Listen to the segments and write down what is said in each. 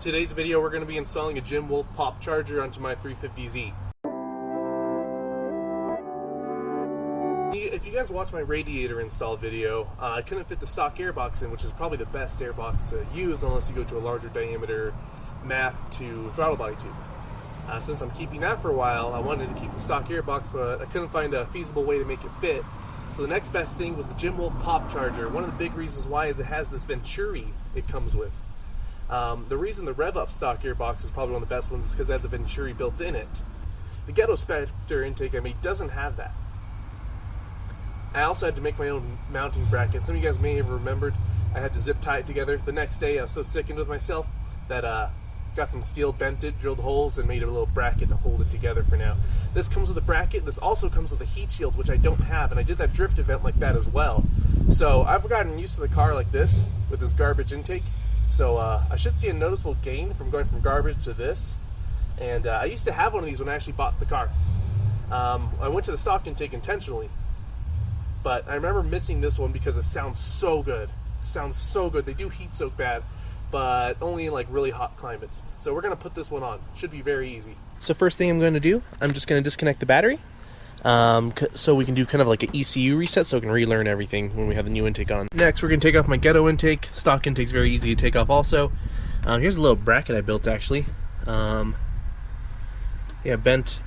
today's video we're going to be installing a Jim Wolf Popcharger onto my 350Z. If you guys watch my radiator install video, I couldn't fit the stock airbox in, which is probably the best airbox to use unless you go to a larger diameter MAF to throttle body tube. Since I'm keeping that for a while, I wanted to keep the stock airbox, but I couldn't find a feasible way to make it fit. So the next best thing was the Jim Wolf Popcharger. One of the big reasons why is it has this Venturi it comes with. The reason the rev-up stock airbox is probably one of the best ones is because it has a Venturi built in it. The Ghetto Spectre intake I made doesn't have that. I also had to make my own mounting bracket. Some of you guys may have remembered I had to zip tie it together. The next day I was so sickened with myself that got some steel, bent it, drilled holes, and made a little bracket to hold it together for now. This comes with a bracket. This also comes with a heat shield, which I don't have, and I did that drift event like that as well. So I've gotten used to the car like this with this garbage intake. So I should see a noticeable gain from going from garbage to this. And I used to have one of these when I actually bought the car. I went to the stock intake intentionally, but I remember missing this one because it sounds so good. Sounds so good. They do heat soak bad, but only in like really hot climates. So we're gonna put this one on. Should be very easy. So first thing I'm going to do, I'm just going to disconnect the battery, so we can do kind of like an ECU reset, so we can relearn everything when we have the new intake on. Next, we're going to take off my Ghetto intake. The stock intake's very easy to take off also. Here's a little bracket I built actually. Yeah, bent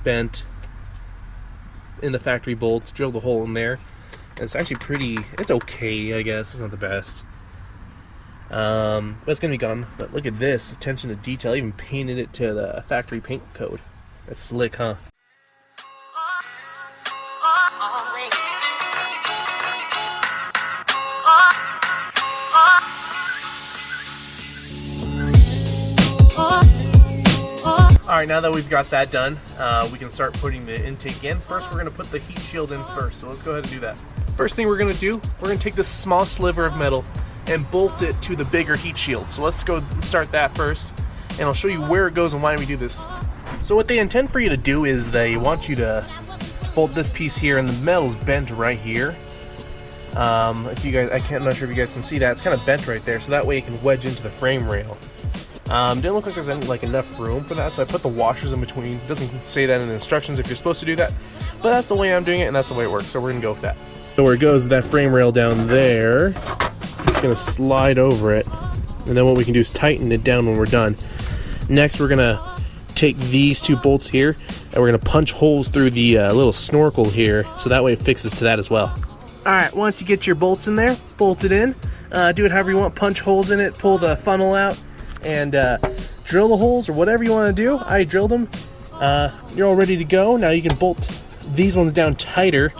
in the factory bolts, drilled a hole in there. And it's actually pretty, it's okay, I guess. It's not the best. But it's gonna be gone. But look at this, attention to detail. I even painted it to the factory paint code. That's slick, huh? Alright, now that we've got that done, we can start putting the intake in. First, we're going to put the heat shield in first, so let's go ahead and do that. First thing we're going to do, we're going to take this small sliver of metal and bolt it to the bigger heat shield. So let's go start that first, and I'll show you where it goes and why we do this. So what they intend for you to do is they want you to bolt this piece here, and the metal's bent right here. If you guys, I'm not sure if you guys can see that, it's kind of bent right there, so that way it can wedge into the frame rail. Didn't look like there's any, enough room for that, so I put the washers in between. It doesn't say that in the instructions if you're supposed to do that, but that's the way I'm doing it, and that's the way it works, so we're gonna go with that. So where it goes, that frame rail down there, it's gonna slide over it, and then what we can do is tighten it down when we're done. Next, we're gonna take these two bolts here, and we're gonna punch holes through the little snorkel here, so that way it fixes to that as well. Alright, once you get your bolts in there, bolt it in, do it however you want, punch holes in it, pull the funnel out, and drill the holes or whatever you want to do. I drilled them. You're all ready to go. Now you can bolt these ones down tighter.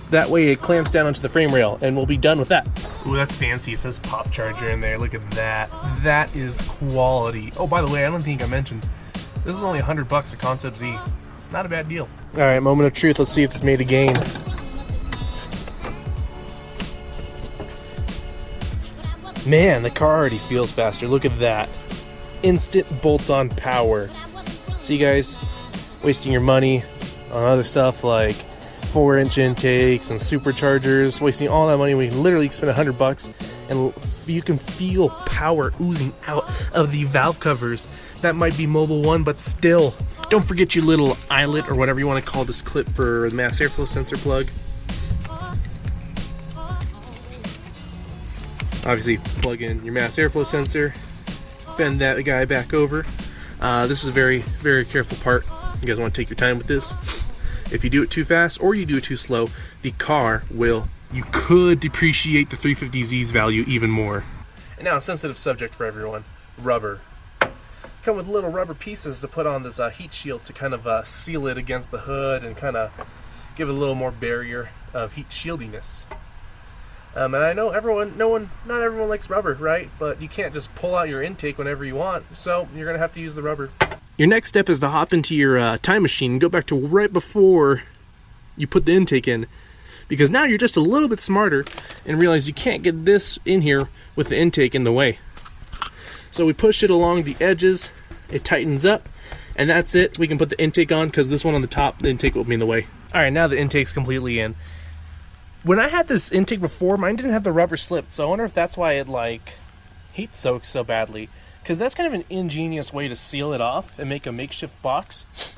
That way it clamps down onto the frame rail, and we'll be done with that. Ooh, that's fancy. It says Popcharger in there. Look at that. That is quality. Oh, by the way, I don't think I mentioned, this is only $100 at Concept Z. Not a bad deal. All right, moment of truth. Let's see if it's made a gain. Man, the car already feels faster. Look at that. Instant bolt-on power. See, guys, wasting your money on other stuff like 4-inch intakes and superchargers, wasting all that money when you can literally spend $100 and you can feel power oozing out of the valve covers. That might be Mobile One, but still. Don't forget your little eyelet or whatever you want to call this clip for the mass airflow sensor plug. Obviously, plug in your mass airflow sensor, bend that guy back over. This is a very, very careful part. You guys want to take your time with this. If you do it too fast or you do it too slow, the car will, you could depreciate the 350Z's value even more. And now a sensitive subject for everyone, rubber. Come with little rubber pieces to put on this heat shield to kind of seal it against the hood and kind of give it a little more barrier of heat shieldiness. And I know not everyone likes rubber, right? But you can't just pull out your intake whenever you want, so you're gonna have to use the rubber. Your next step is to hop into your time machine and go back to right before you put the intake in, because now you're just a little bit smarter and realize you can't get this in here with the intake in the way. So we push it along the edges, it tightens up, and that's it. We can put the intake on because this one on the top, the intake will be in the way. All right, now the intake's completely in. When I had this intake before, mine didn't have the rubber slip, so I wonder if that's why it heat soaks so badly. because that's kind of an ingenious way to seal it off and make a makeshift box.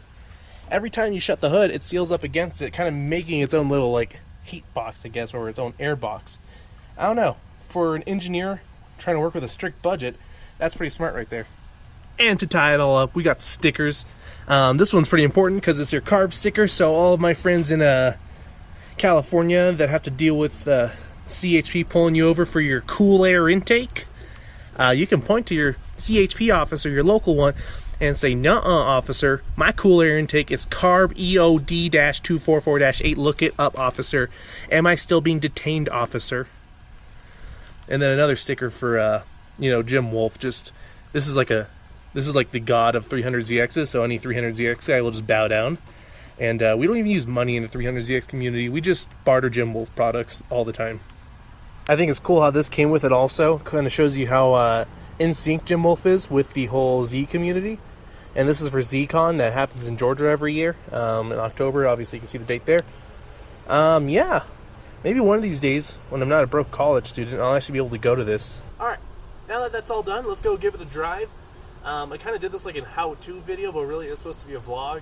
Every time you shut the hood, it seals up against it, kind of making its own little like heat box, I guess, or its own air box. I don't know. For an engineer trying to work with a strict budget, that's pretty smart right there. And to tie it all up, we got stickers. This one's pretty important because it's your carb sticker, so all of my friends in California that have to deal with CHP pulling you over for your cool air intake, you can point to your CHP officer, your local one, and say, "Nuh-uh, officer, my cool air intake is carb EOD-244-8. Look it up, officer. Am I still being detained, officer?" And then another sticker for Jim Wolf. Just this is like the god of 300ZXs, so any 300ZX guy will just bow down. And we don't even use money in the 300ZX community. We just barter Jim Wolf products all the time. I think it's cool how this came with it also. Kind of shows you how in sync Jim Wolf is with the whole Z community. And this is for ZCon that happens in Georgia every year in October. Obviously, you can see the date there. Yeah, maybe one of these days when I'm not a broke college student, I'll actually be able to go to this. All right, now that that's all done, let's go give it a drive. I kind of did this like a how-to video, but really it's supposed to be a vlog.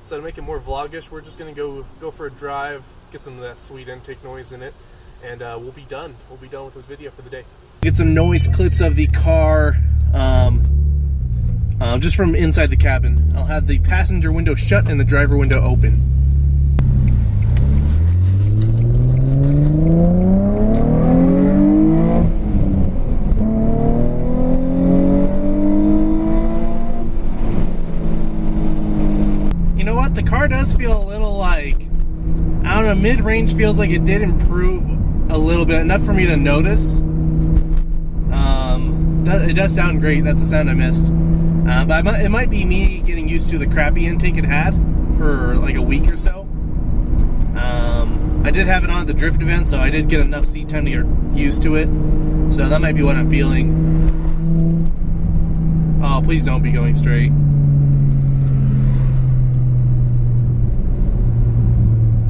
So to make it more vlogish, we're just going to go for a drive, get some of that sweet intake noise in it, and we'll be done. We'll be done with this video for the day. Get some noise clips of the car, just from inside the cabin. I'll have the passenger window shut and the driver window open. You know what? The car does feel a little like, I don't know, mid-range feels like it did improve a little bit, enough for me to notice. It does sound great. That's the sound I missed. But it might be me getting used to the crappy intake it had for like a week or so. I did have it on at the drift event, so I did get enough seat time to get used to it. So that might be what I'm feeling. Oh, please don't be going straight.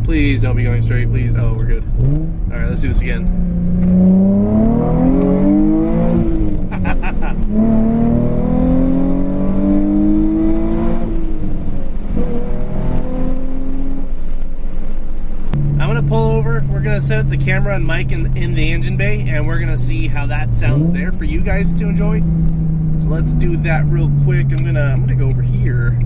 Please don't be going straight, please. Oh, we're good. Alright, let's do this again. I'm gonna pull over. We're gonna set the camera and mic in the engine bay, and we're gonna see how that sounds there for you guys to enjoy. So let's do that real quick. I'm gonna go over here.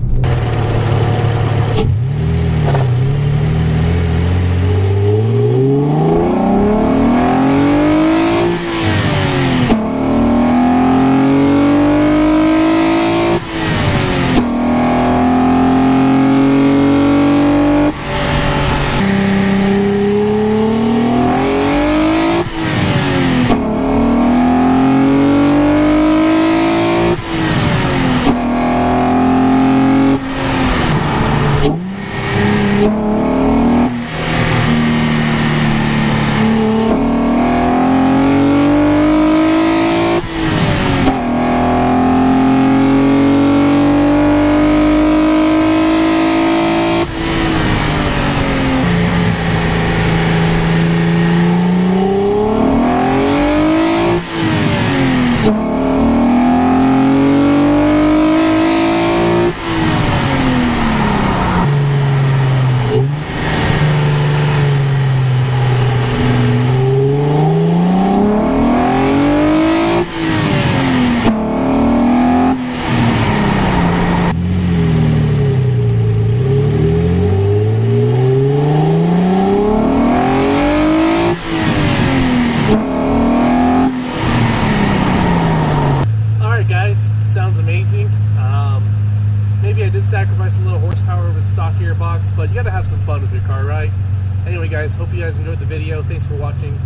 Sacrifice a little horsepower with stock gearbox, but you gotta have some fun with your car, right? Anyway guys, hope you guys enjoyed the video. Thanks for watching.